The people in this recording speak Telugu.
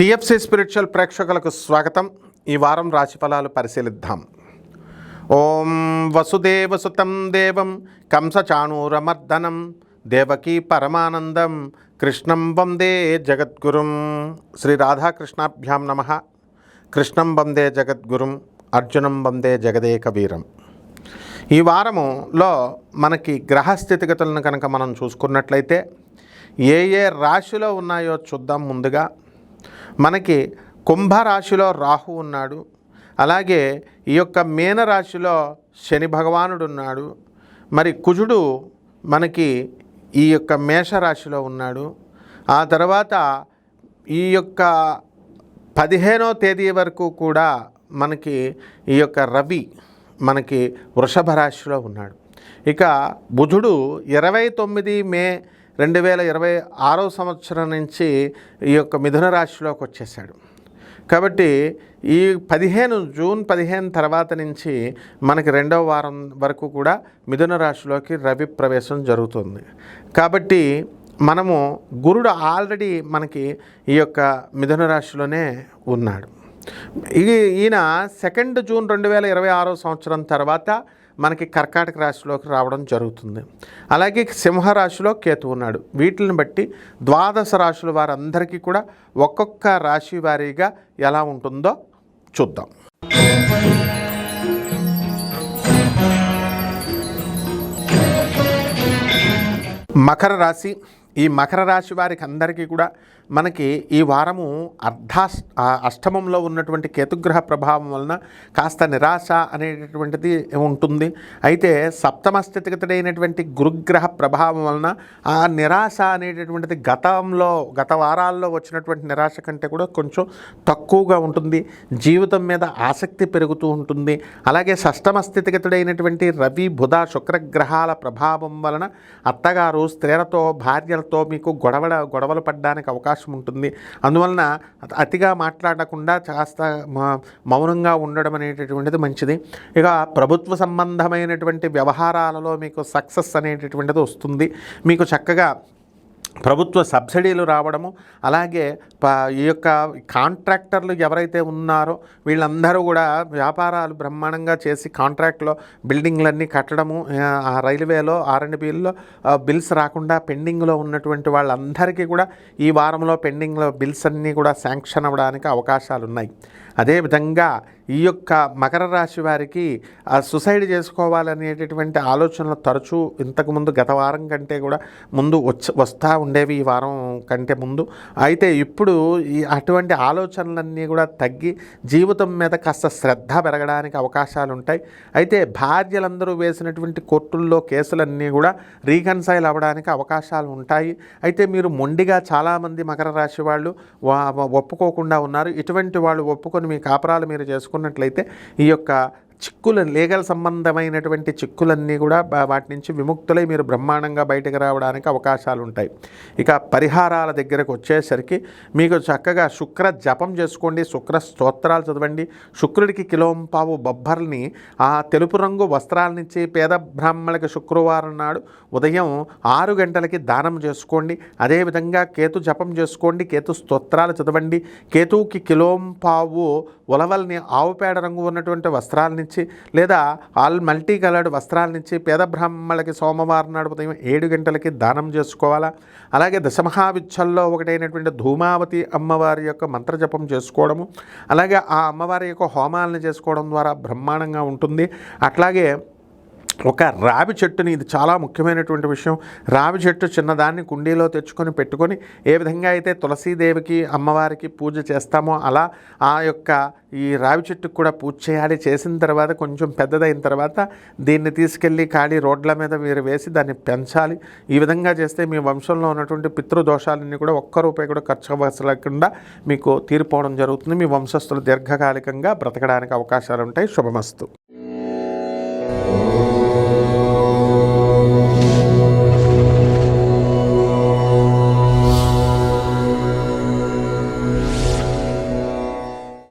టిఎఫ్సి స్పిరిచువల్ ప్రేక్షకులకు స్వాగతం. ఈ వారం రాశిఫలాలు పరిశీలిద్దాం. ఓం వసుదేవసుతం దేవం కంసచాణూరమర్దనం దేవకీ పరమానందం కృష్ణం వందే జగద్గురుం. శ్రీ రాధాకృష్ణాభ్యాం నమః. కృష్ణం వందే జగద్గురుం, అర్జునం వందే జగదేక వీరం. ఈ వారములో మనకి గ్రహ స్థితిగతులను కనుక మనం చూసుకున్నట్లయితే ఏ రాశిలో ఉన్నాయో చూద్దాం. ముందుగా మనకి కుంభరాశిలో రాహు ఉన్నాడు. అలాగే ఈ యొక్క మీనరాశిలో శని భగవానుడు ఉన్నాడు. మరి కుజుడు మనకి ఈ యొక్క మేషరాశిలో ఉన్నాడు. ఆ తర్వాత ఈ యొక్క 15వ తేదీ వరకు కూడా మనకి ఈ యొక్క రవి మనకి వృషభ రాశిలో ఉన్నాడు. ఇక బుధుడు 29 మే 2026 సంవత్సరం నుంచి ఈ యొక్క మిథున రాశిలోకి వచ్చేసాడు. కాబట్టి ఈ జూన్ 15 తర్వాత నుంచి మనకి 2వ వారం వరకు కూడా మిథున రాశిలోకి రవి ప్రవేశం జరుగుతుంది. కాబట్టి మనము గురుడు ఆల్రెడీ మనకి ఈ యొక్క మిథున రాశిలోనే ఉన్నాడు. ఈయన 2 జూన్ 2026 సంవత్సరం తర్వాత మనకి కర్కాటక రాశిలోకి రావడం జరుగుతుంది. అలాగే సింహరాశిలో కేతు ఉన్నాడు. వీటిని బట్టి ద్వాదశ రాశుల వారందరికీ కూడా ఒక్కొక్క రాశి వారీగా ఎలా ఉంటుందో చూద్దాం. మకర రాశి. ఈ మకర రాశి వారికి అందరికీ కూడా మనకి ఈ వారము అష్టమంలో ఉన్నటువంటి కేతుగ్రహ ప్రభావం వలన కాస్త నిరాశ అనేటటువంటిది ఉంటుంది. అయితే సప్తమ స్థితిగతుడైనటువంటి గురుగ్రహ ప్రభావం వలన ఆ నిరాశ అనేటటువంటిది గత వారాల్లో వచ్చినటువంటి నిరాశ కంటే కూడా కొంచెం తక్కువగా ఉంటుంది. జీవితం మీద ఆసక్తి పెరుగుతూ ఉంటుంది. అలాగే షష్టమ స్థితిగతుడైనటువంటి రవి బుధ శుక్రగ్రహాల ప్రభావం వలన అత్తగారు స్త్రీలతో భార్యలతో మీకు గొడవలు పడడానికి అవకాశం ఉంటుంది. అందువలన అతిగా మాట్లాడకుండా కాస్త మౌనంగా ఉండడం అనేటటువంటిది మంచిది. ఇక ప్రభుత్వ సంబంధమైనటువంటి వ్యవహారాలలో మీకు సక్సెస్ అనేటటువంటిది వస్తుంది. మీకు చక్కగా ప్రభుత్వ సబ్సిడీలు రావడము, అలాగే ఈ యొక్క కాంట్రాక్టర్లు ఎవరైతే ఉన్నారో వీళ్ళందరూ కూడా వ్యాపారాలు బ్రహ్మాండంగా చేసి కాంట్రాక్ట్లో బిల్డింగ్లన్నీ కట్టడము, ఆ రైల్వేలో R&Bలో బిల్స్ రాకుండా పెండింగ్లో ఉన్నటువంటి వాళ్ళందరికీ కూడా ఈ వారంలో పెండింగ్లో బిల్స్ అన్నీ కూడా శాంక్షన్ అవ్వడానికి అవకాశాలు ఉన్నాయి. అదేవిధంగా ఈ యొక్క మకర రాశి వారికి సుసైడ్ చేసుకోవాలనేటటువంటి ఆలోచనలు తరచూ ఇంతకుముందు గత వారం కంటే కూడా ముందు వస్తూ ఉండేవి ఈ వారం కంటే ముందు. అయితే ఇప్పుడు అటువంటి ఆలోచనలన్నీ కూడా తగ్గి జీవితం మీద కాస్త శ్రద్ధ పెరగడానికి అవకాశాలు ఉంటాయి. అయితే భార్యలందరూ వేసినటువంటి కోర్టుల్లో కేసులన్నీ కూడా రీకన్సైల్ అవ్వడానికి అవకాశాలు ఉంటాయి. అయితే మీరు మొండిగా చాలామంది మకర రాశి వాళ్ళు ఒప్పుకోకుండా ఉన్నారు. ఇటువంటి వాళ్ళు ఒప్పుకొని మీ కాపురాలు మీరు చేసుకున్నట్లయితే ఈ యొక్క చిక్కులు, లీగల్ సంబంధమైనటువంటి చిక్కులన్నీ కూడా వాటి నుంచి విముక్తులై మీరు బ్రహ్మాండంగా బయటకు రావడానికి అవకాశాలు ఉంటాయి. ఇక పరిహారాల దగ్గరకు వచ్చేసరికి మీకు చక్కగా శుక్ర జపం చేసుకోండి, శుక్ర స్తోత్రాలు చదవండి. శుక్రుడికి కిలోంపావు బొబ్బర్ని ఆ తెలుపు రంగు వస్త్రాలనిచ్చి పేద బ్రాహ్మణులకి శుక్రవారం నాడు ఉదయం 6 గంటలకి దానం చేసుకోండి. అదేవిధంగా కేతు జపం చేసుకోండి, కేతు స్తోత్రాలు చదవండి. కేతువుకి కిలోంపావు ఉలవల్ని ఆవుపేడ రంగు ఉన్నటువంటి వస్త్రాలని లేదా మల్టీ కలర్డ్ వస్త్రాలనిచ్చి పేద బ్రాహ్మణులకి సోమవారం నాడు ఉదయం 7 గంటలకి దానం చేసుకోవాలా. అలాగే దశమహావిద్యల్లో ఒకటైనటువంటి ధూమావతి అమ్మవారి యొక్క మంత్రజపం చేసుకోవడము, అలాగే ఆ అమ్మవారి యొక్క హోమాలను చేసుకోవడం ద్వారా బ్రహ్మాండంగా ఉంటుంది. అట్లాగే ఒక రావి చెట్టుని, ఇది చాలా ముఖ్యమైనటువంటి విషయం, రావి చెట్టు చిన్నదాన్ని కుండీలో తెచ్చుకొని పెట్టుకొని ఏ విధంగా అయితే తులసీదేవికి అమ్మవారికి పూజ చేస్తామో అలా ఆ యొక్క ఈ రావి చెట్టుకు కూడా పూజ చేయాలి. చేసిన తర్వాత కొంచెం పెద్దదైన తర్వాత దీన్ని తీసుకెళ్ళి ఖాళీ రోడ్ల మీద మీరు వేసి దాన్ని పెంచాలి. ఈ విధంగా చేస్తే మీ వంశంలో ఉన్నటువంటి పితృదోషాలన్నీ కూడా ₹1 కూడా ఖర్చు అవ్వలేకుండా మీకు తీరిపోవడం జరుగుతుంది. మీ వంశస్థులు దీర్ఘకాలికంగా బ్రతకడానికి అవకాశాలు ఉంటాయి. శుభమస్తు.